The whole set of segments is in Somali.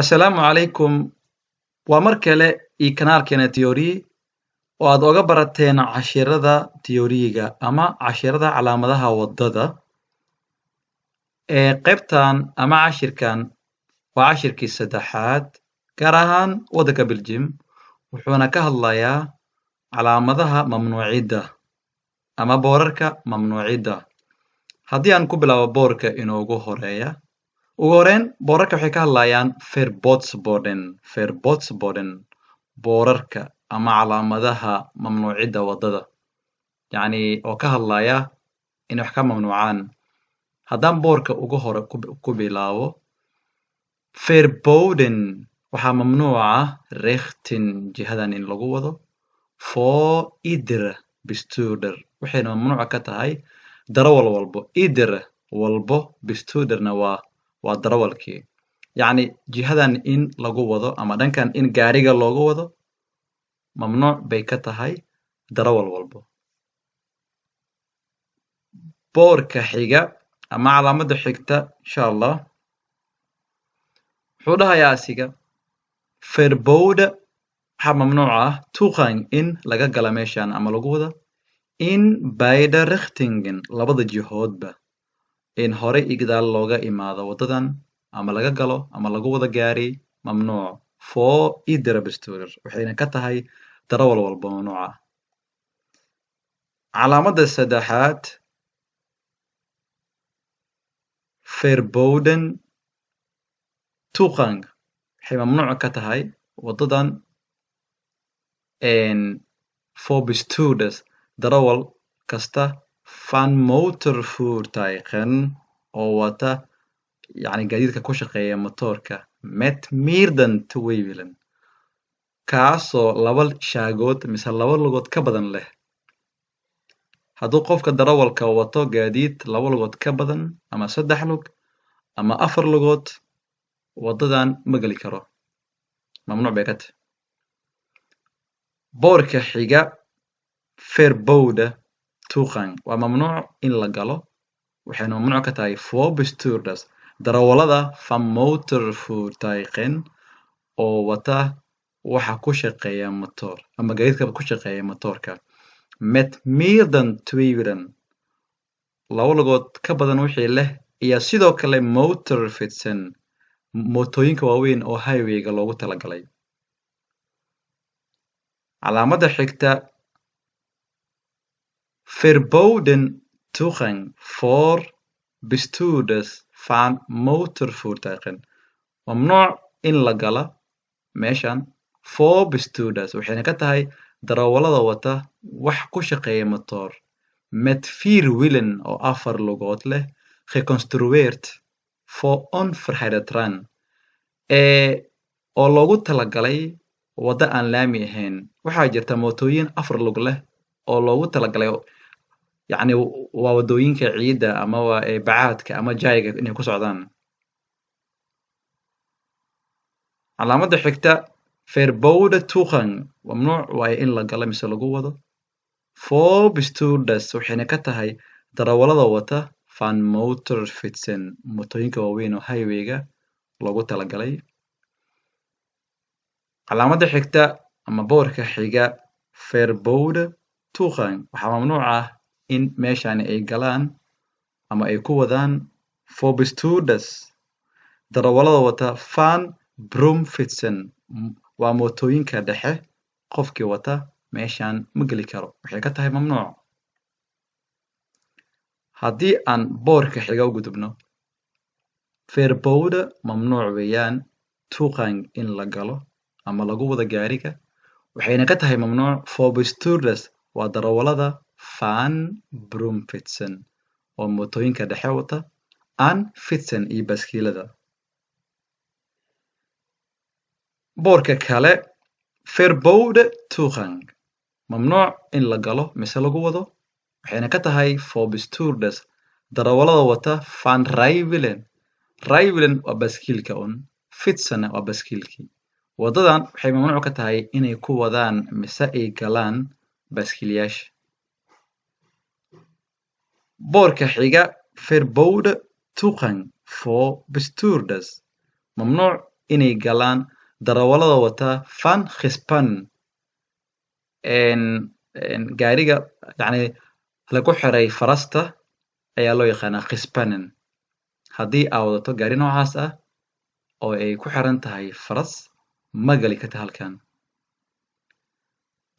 Assalaamu calaykum. Waa mar kale iyo kanaalkeena Theory oo aad oga barateen casharrada theory-ga ama casharrada calaamadaha waddada. Qaybtan ama cashirkan waa cashirkii saddexaad, gaar ahaan waddanka Belgium, wuxuuna ka hadlayaa calaamadaha mamnuucidda ama boorarka mamnuucidda. Haddii aan ku bilaabo boorka inoogu horeeya. Ugu horreyn, boorarka waxay ka hadlayaan verbodsborden, boorarka ama calaamadaha mamnuucidda waddada. Yacni oo ka hadlaya inay wax ka mamnuucaan. Haddaan boorka ugu hore ku bilaabo, verboden waxaa mamnuuc ah richten jihadan in lagu wado, voor iedere bestuurder waxayna mamnuuc ka tahay darawal walbo. Iedere walbo, bestuurderna waa darawalkii. Yacni jihadan in lagu wado ama dhankan in gaariga loogu wado mamnuuc bay ka tahay darawal walbo. Boorka xiga ama calaamada xigta insha Allah wuxuu dhahayaa asiga verbode waxaa mamnuuc ah toegang in laga gala meeshan ama lagu wado in beide richtingen labada jihoodba in hore iyo gadaal looga imaado waddadan ama laga galo ama lagu wado gaari mamnuuc. Voor iedere bestuurder waxayna ka tahay darawal walbo mamnuuc ah. Calaamada saddexaad verboden toegang waxay mamnuuc ka tahay waddadan voor bestuurders darawal kasta van motorvoertuigen oo wata yacni gaadiidka ku shaqeeya matoorka met meer dan twee wielen kaasoo laba shaagood mise laba lugood ka badan leh. Hadduu qofka darawalka wato gaadiid laba lugood ka badan ama saddex lug ama afar lugood waddadan ma geli karo, mamnuuc bay ka tahay. Boorka xiga verbode toegang waa mamnuuc in la galo waxayna mamnuuc ka tahay voor bestuurders darawalada van motorvoertuigen oo wata waxa ku shaqeeya matoor ama gaadiidka ku shaqeeya matoorka met meer dan twee wielen laba lugood ka badan wixii leh iyo sidoo kale motorfietsen mootooyinka waaweyn oo highwayga loogu talagalay. Calaamada xigta verboden toegang voor bestuurders van motorvoertuigen mamnuuc in la gala meeshan voor bestuurders waxayna ka tahay darawalada wata wax ku shaqeeya matoor met vier wielen oo afar lugood leh geconstrueerd voor onverharde terrein oo loogu talagalay wadda aan laami ahayn. Waxaa jirta mootooyin afar lug leh oo loogu talagalay yacni waa waddooyinka ciidda ama waa bacaadka ama jayga inay ku socdaan. Calaamada xigta verbode toegang mamnuuc waaye in la galo mise lagu wado voor bestuurders waxayna ka tahay darawalada wata van motorfietsen mootooyinka waaweyn oo highwayga loogu talagalay. Calaamada xigta ama boorka xiga verbode toegang waxaa mamnuuc ah in meeshan ay galaan ama ay ku wadaan voor bestuurders darawalada wata van bromfietsen waa mootooyinka dhexe qofkii wata meeshan ma geli karo waxay ka tahay mamnuuc. Haddii aan boorka xiga u gudubno verbode mamnuuc weeyaan toegang in la galo ama lagu wado gaariga waxayna ka tahay mamnuuc voor bestuurders waa darawalada van bromfietsen oo mootooyinka dhexe wata aan fietsen iyo baaskiilada. Boorka kale verbode toegang mamnuuc in la galo mise lagu wado waxayna ka tahay voor bestuurders darawalada wata van rijwielen waa baaskiilka fietsenna waa baaskiilkii. Waddadan waxay mamnuuc ka tahay inay ku wadaan mise ay galaan baaskiilayaasha. Boorka xiga verbode toegang voor bestuurders mamnuuc inay galaan darawallada wata van Gispan gaariga yacni lagu xiray farasta ayaa loo yaqaanaa Gispanen. Haddii aa wadato gaari noocaas ah oo ay ku xiran tahay faras ma gali kartid halkan.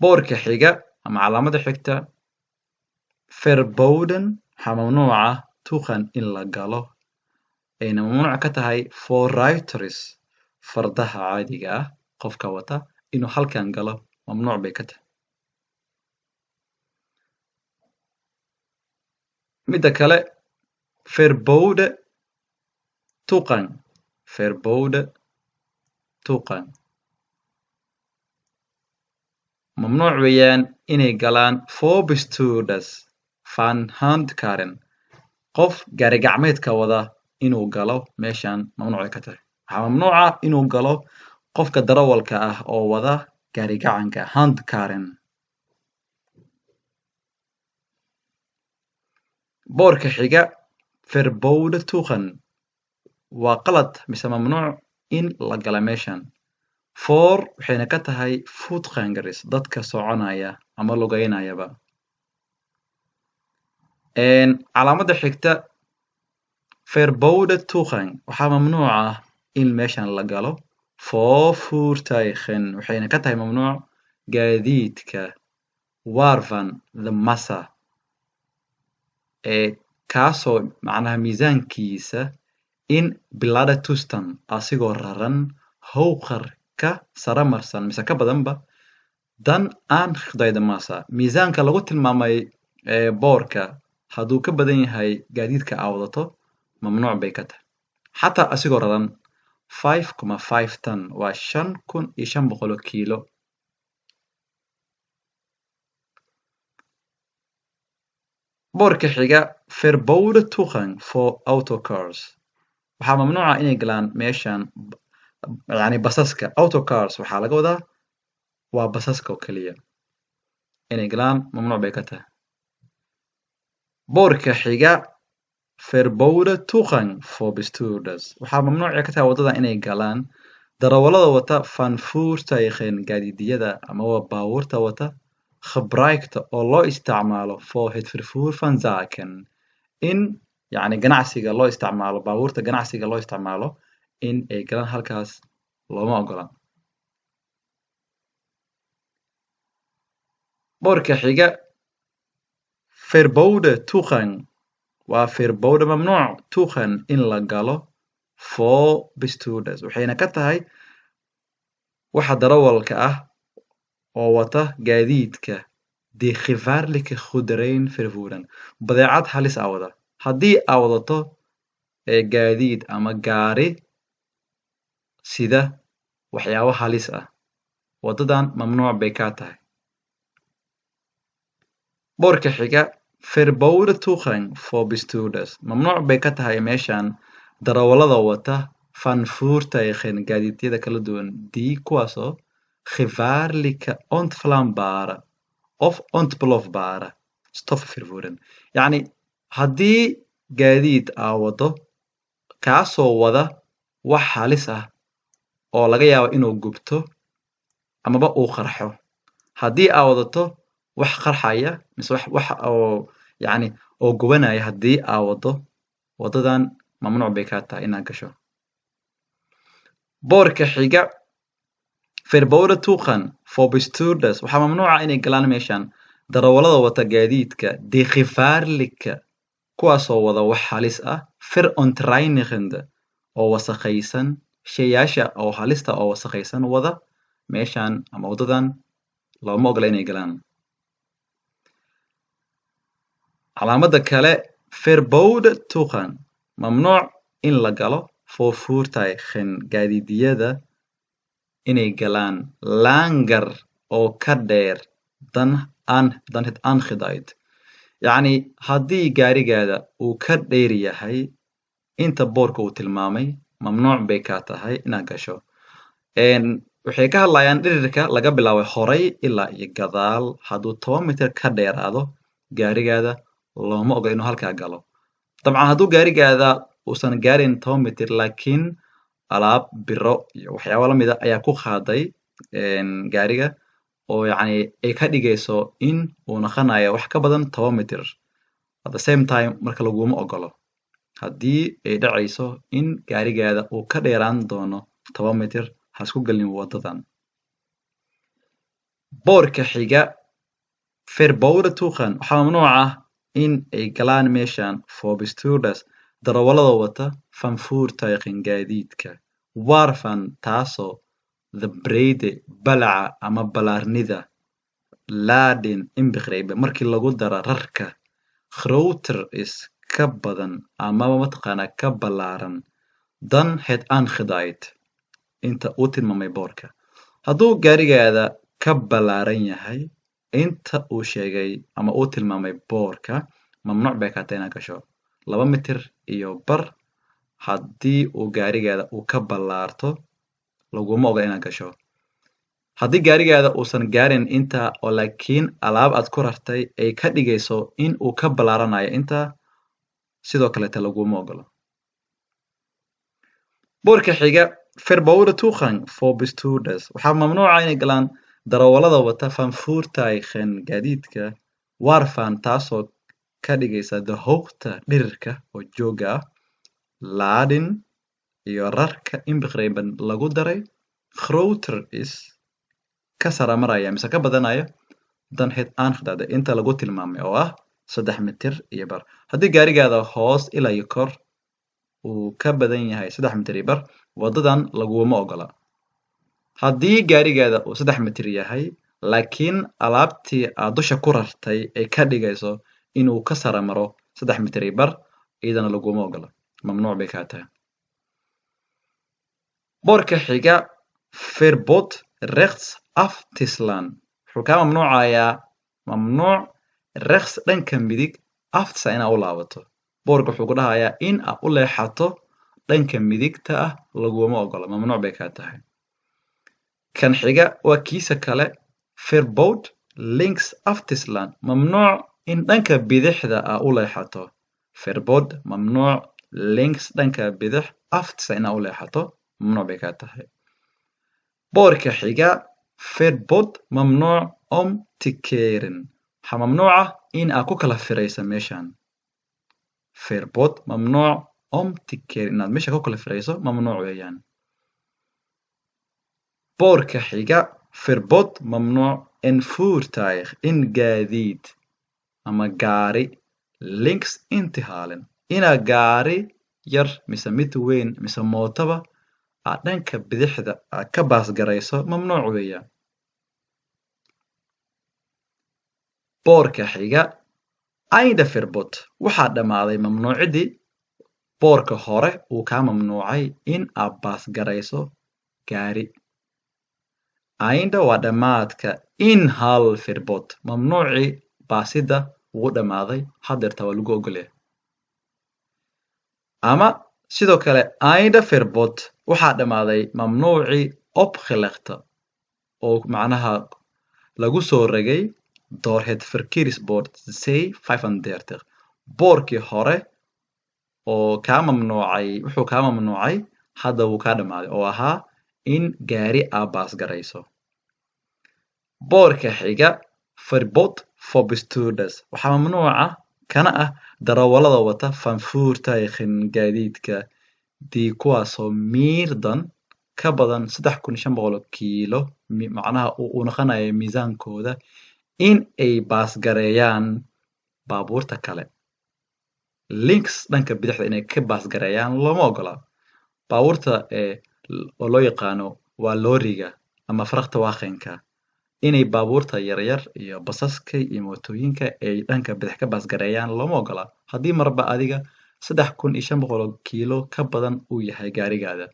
Boorka xiga ama calaamada xigta verboden waxaa mamnuuca tuqan in la galo ayna mamnuuc ka tahay for riders fardaha caadiga ah qofka wata inuu halkan galo mamnuuc bay ka tahay. Midda kale verbode tuqan mamnuuc weeyaan inay galaan voorbestuurders van handkaren qof gaari gacmeedka wada inuu galo meeshan mamnuuc ka tahay. Waxaa mamnuuca inuu galo qofka darawalka ah oo wada gaari gacanka handkaren. Boorka xiga verbode tuqan waa qalad mise mamnuuc in la gala meeshan. For waxayna ka tahay voetgangers dadka soconaya ama lugeynayaba. Calaamada xigta verbode tuqan waxaa mamnuuc ah in meeshan la galo for voertuigen waxayna ka tahay mamnuuc gaadiidka waarvan the massa kaasoo macnaha miisaankiisa in bilada tustan asigoo raran howqar ka sara marsan mise ka badanba dan aan khidayda massa miisaanka lagu tilmaamay boorka hadduu ka badan yahay gaadiidka aa wadato mamnuuc bay ka tahay xataa asigoo raran 5.5 tan waa 5,500 kiilo. Boorka xiga verbode tuqan for autocars waxaa mamnuuca inay galaan meeshan yacni basaska autocars waxaa laga wadaa waa basaska oo keliya inay galaan mamnuuc bay ka tahay. Boorka xiga verbode tuqan for bestuurders waxaa mamnuuc ka tahay waddada inay galaan darawallada wata van voertuigen gaadiidiyada ama baabuurta wata gebruikte oo loo isticmaalo for het vervoer van zaken in yacni ganacsiga loo isticmaalo baabuurta ganacsiga loo isticmaalo in ay galaan halkaas looma ogola. Boorka xiga verbode tuqan waa verbode mamnuuc tuqan in la galo for bestuurders waxayna ka tahay waxa darawalka ah oo wata gaadiidka die gevaarlijke goederen vervoeren badeecad halis aa wada haddii aa wadato gaadiid ama gaari sida waxyaabo halis ah waddadan mamnuuc bay ka tahay. Boorka xiga verbode tuqan for bestuurders mamnuuc bay ka tahay meeshan darawallada wata van voertuigen gaadiidyada kala duwan die kuwaasoo gevaarlijke ontvlambare of ontplofbare stoffen vervoeren yacni haddii gaadiid aa wado kaasoo wada wax halis ah oo laga yaabo inuu gubto amaba uu qarxo haddii aa wadato wax qarxaya mise wax oo yacni oo gubanaya haddii aa wado waddadan mamnuuc bay ka tahay inaad gasho. Boorka xiga verbode tuqan for bestuurders waxaa mamnuuca inay galaan meeshan darawallada wata gaadiidka die gevaarlijke kuwaasoo wada wax halis ah verontreinigende oo wasakhaysan shayaasha oo halista oo wasakhaysan wada meeshan ama waddadan looma ogola inay galaan. Calaamada kale verbode tuqan mamnuuc in la galo for voertuigen gaadiidiyada inay galaan langer oo ka dheer dan het aangeduid yacni haddii gaarigaada uu ka dheer yahay inta boorka uu tilmaamay mamnuuc bay ka tahay inaad gasho. Waxay ka hadlayaan dhirirka laga bilaabo horay ilaa iyo gadaal hadduu 10 mitir ka dheeraado gaarigaada looma ogola inuu halkaa galo. Dabcan hadduu gaarigaada uusan gaarin 10 mitir laakiin alaab biro iyo waxyaabo la mida ayaa ku qaaday gaariga oo yacni ay ka dhigayso in uu noqonayo wax ka badan 10 mitir at the same time marka laguma ogolo haddii ay dhacayso in gaarigaada uu ka dheeraan doono 10 mitir ha isku gelin wadadan boorka xiga Verboden waxaa mamnuuc ah in ay galaan meeshan voorbestuurders darawallada wata van voertuigen gaadiidka waarvan taasoo the brede balaca ama balaarnida laden inbegrepen markii lagu daro rarka groter is ka badan amaba mataqaanaa ka ballaaran dan het aangeduid inta uu tilmaamay boorka hadduu gaarigaada ka ballaaran yahay inta uu sheegay ama uu tilmaamay boorka mamnuuc bay ka tahay inaad gasho 2 mitir iyo bar haddii uu gaarigaada uu ka ballaarto laguma ogola inaad gasho haddii gaarigaada uusan gaarin intaa oo laakiin alaab aad ku rartay ay ka dhigayso in uu ka ballaaranayo intaa sidoo kaleeta laguma ogolo boorka xiga Verboden voorbestuurders waxaa mamnuuca inay galaan darawallada wata van voertuigen gaadiidka waarvan taasoo ka dhigaysa de hoogte dhirirka oo jooga ah laden iyo rarka inbegrepen lagu daray groter is ka sara maraya mise ka badanaya dan het aangeduid inta lagu tilmaamay oo ah 3 mitir iyo bar haddii gaarigaada hoos ilaa iyo kor uu ka badan yahay 3 mitir iyo bar wadadan laguma ogola haddii gaarigaada uu 3 mitir yahay laakiin alaabtii aad dusha ku rartay ay ka dhigayso inuu ka sara maro 3 mitir iyo bar iyadana laguma ogola mamnuuc bay kaa tahay boorka xiga Verbod rechts af te slaan wuxuu kaa mamnuucayaa mamnuuc rechts dhanka midig aftisa inaad u laabato boorka wuxuu ku dhahayaa in aad u leexato dhanka midigta ah laguma ogola mamnuuc bay kaa tahay kan xiga waa kiisa kale Verbod links af te slaan mamnuuc in dhanka bidixda aad u leexato Verbod mamnuuc links dhanka bidix aftisa inaad u leexato mamnuuc bay kaa tahay boorka xiga Verbod mamnuuc om te keren waxaa mamnuuc ah in aad ku kala firayso meeshan Verbod mamnuuc om te keren inaad meesha ku kala firayso mamnuuc weeyaan boorka xiga Verbod mamnuuc een voertuig in gaadiid ama gaari links in te halen inaad gaari yar mise mid weyn mise mootaba aad dhanka bidixda aad ka baasgarayso mamnuuc weeyaan boorka xiga einde Verbod waxaa dhammaaday mamnuucidii boorka hore uu kaa mamnuucay in aad baasgarayso gaari einde waa dhammaadka inhal Verbod mamnuucii baasida wuu dhammaaday hadeerta waa lagu ogolyahay ama sidoo kale einde Verbod waxaa dhammaaday mamnuucii opgelegde oo macnaha lagu soo ragay door het verkeersbord C35 boorkii hore oo kaa mamnuucay wuxuu kaa mamnuucay hadda wuu kaa dhammaaday oo ahaa in gaari aad baasgarayso boorka xiga Verbod voorbestuurders waxaa mamnuuca kana ah darawallada wata van voertuigen gaadiidka dii kuwaasoo miirdan ka badan 3500 kiilo macnaha uu noqonayo miisaankooda in ay baasgareeyaan baabuurta kale links dhanka bidixda inay ka baasgareeyaan looma ogola baabuurta oo loo yaqaano waa looriga ama faraqta waaqenka inay baabuurta yaryar iyo basaska iyo mootooyinka ay dhanka bidix ka baasgareeyaan looma ogola haddii marba adiga 3500 kiilo ka badan uu yahay gaarigaada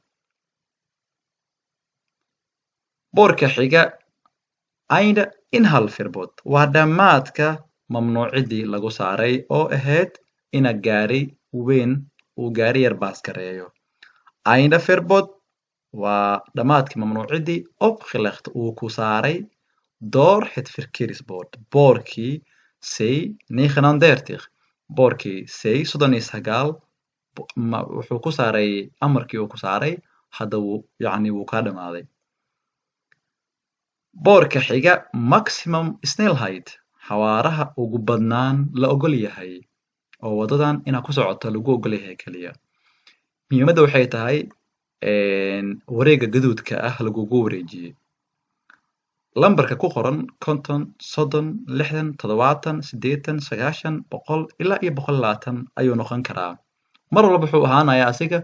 boorka xiga einde inhal Verbod waa dhammaadka mamnuucidii lagu saaray oo ahayd ina gaari weyn uu gaari yar baasgareeyo einde Verbod waa dhammaadkii mamnuucidii opgelegd uu ku saaray door het verkeersbord boorkii C39 boorkii C39 wuxuu ku saaray amarkii uu ku saaray hadda wuu kaa dhamaaday. boorka xiga maximum snail height xawaaraha ugu badnaan la ogol yahay oo wadadan inaad ku socoto lagu ogol yahay keliya. muhiimadda waxay tahay wareega gaduudka ah lagugu wareejiyey. lambarka ku qoran 50 30 60 70 80 90 100 ilaa iyo 120 ayuu noqon karaa. mar walba wuxuu ahaanayaa asiga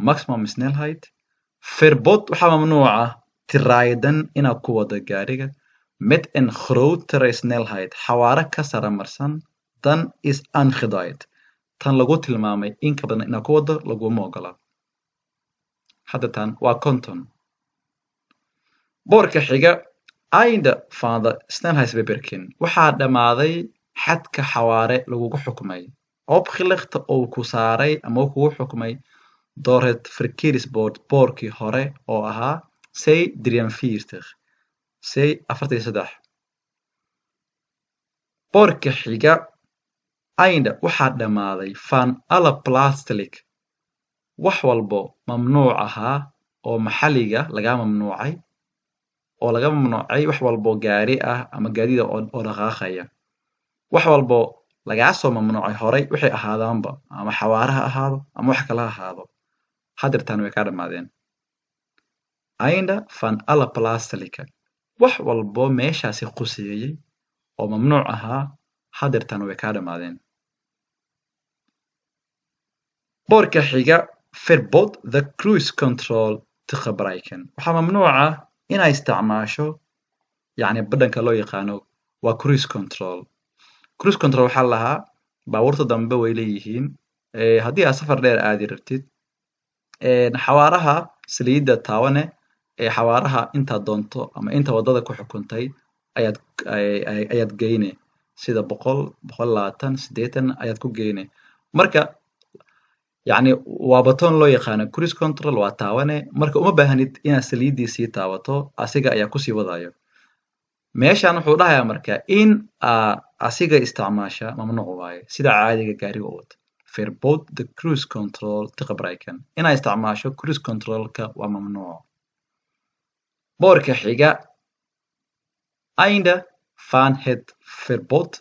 maximum snail height. verbod waxaa mamnuuca tiraayadan inaad ku wado gaariga met een grotere snelheid xawaare ka sare marsan dan is aangeduid tan lagu tilmaamay in ka badan inaad ku wado laguma ogola. hadda tan waa 50. boorka xiga einde van de snelheidsbeperking waxaa dhammaaday xadka xawaare lagugu xukmay opgelegd oo ku saaray ama uu kugu xukmay door het verkeersbord boorkii hore oo ahaa C43 C43. boorka xiga einde waxaa dhammaaday van alle plaatselijk wax walbo mamnuuc ahaa oo maxalliga laga mamnuucay wax walbo gaari ah ama gaadida oo dhaqaaqaya. wax walbo lagaa soo mamnuucay horay waxay ahaadaanba ama xawaare ha ahaado ama wax kale ha ahaado hadeertaan way kaa dhammaadeen. einde van alle plaatselijke wax walbo meeshaasi quseeyey oo mamnuuc ahaa hadeertaan way kaa dhammaadeen. boorka xiga verbod the cruise control te gebruiken waxaa mamnuuca inay isticmaasho yacni badhanka loo yaqaano waa cruise control. cruise control waxaa lahaa baabuurta dambe way leeyihiin haddii aad safar dheer aadi rabtid xawaaraha saliidda taawane xawaaraha intaad doonto ama inta waddada ku xukuntay ayaad geyne sida 100 120 80 ayaad ku geyne. marka yacni waa batoon loo yaqaano cruise control waa taawane marka uma baahnid inaad saliiddii sii taabato asiga ayaa kusii wadayo. meeshan wuxuu dhahayaa marka in asiga isticmaasha mamnuuc waaye sida caadiga gaariga u wata. verbod the cruise control te gebruiken inay isticmaasho cruise controlka waa mamnuuc. boorka xiga einde van het verbod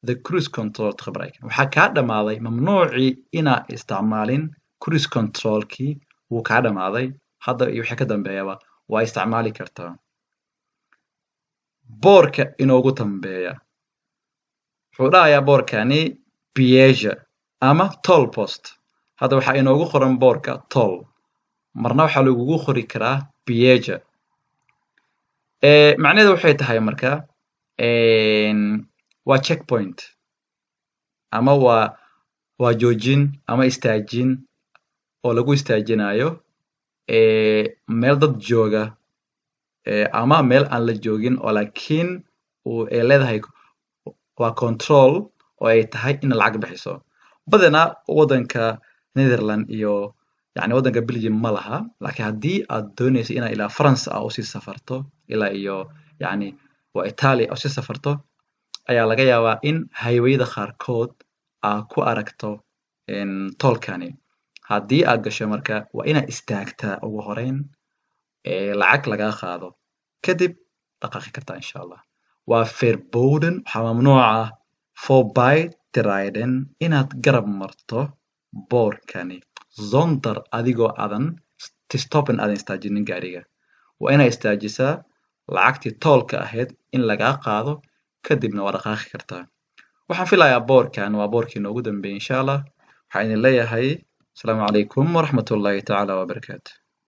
the cruise control te gebruiken waxaa kaa dhammaaday mamnuucii inaa isticmaalin cruise controlkii wuu kaa dhammaaday hadda iyo wixii ka dambeeyaba waa isticmaali kartaa. boorka inoogu dambeeya wuxuu dhahayaa boorkani piège ama toll post. hadda waxaa inoogu qoran boorka toll marna waxaa lagugu qori karaa piège. macnaheedu waxay tahay marka waa checkpoint ama waa joojin ama istaajin oo lagu istaajinayo meel dad jooga ama meel aan la joogin oo laakiin ay leedahay waa control oo ay tahay in lacag bixiso. badanaa waddanka Netherland iyo yacni waddanka Belgium ma laha laakiin haddii aad doonayso inaad ilaa France usii safarto ilaa iyo yacni waa Italia usii safarto ayaa laga yaabaa in highwayda qaarkood aad ku aragto tollkani. haddii aad gasho marka waa inaad istaagtaa ugu horeyn lacag lagaa qaado kadib dhaqaaqi kartaa insha Allah. waa verboden waxaa mamnuuca voorbij te rijden inaad garab marto boorkani zonder adigoo aadan stoppen aadan istaajinin gaariga. waa inaad istaajisaa lacagtii toolka ahayd in lagaa qaado kadibna waa dhaqaaqi kartaa. waxaan filayaa boorkan waa boorkii noogu dambeeyay insha Allah. waxaan idin leeyahay asalaamu calaykum waraxmatullaahi tacaala wabarakaatu.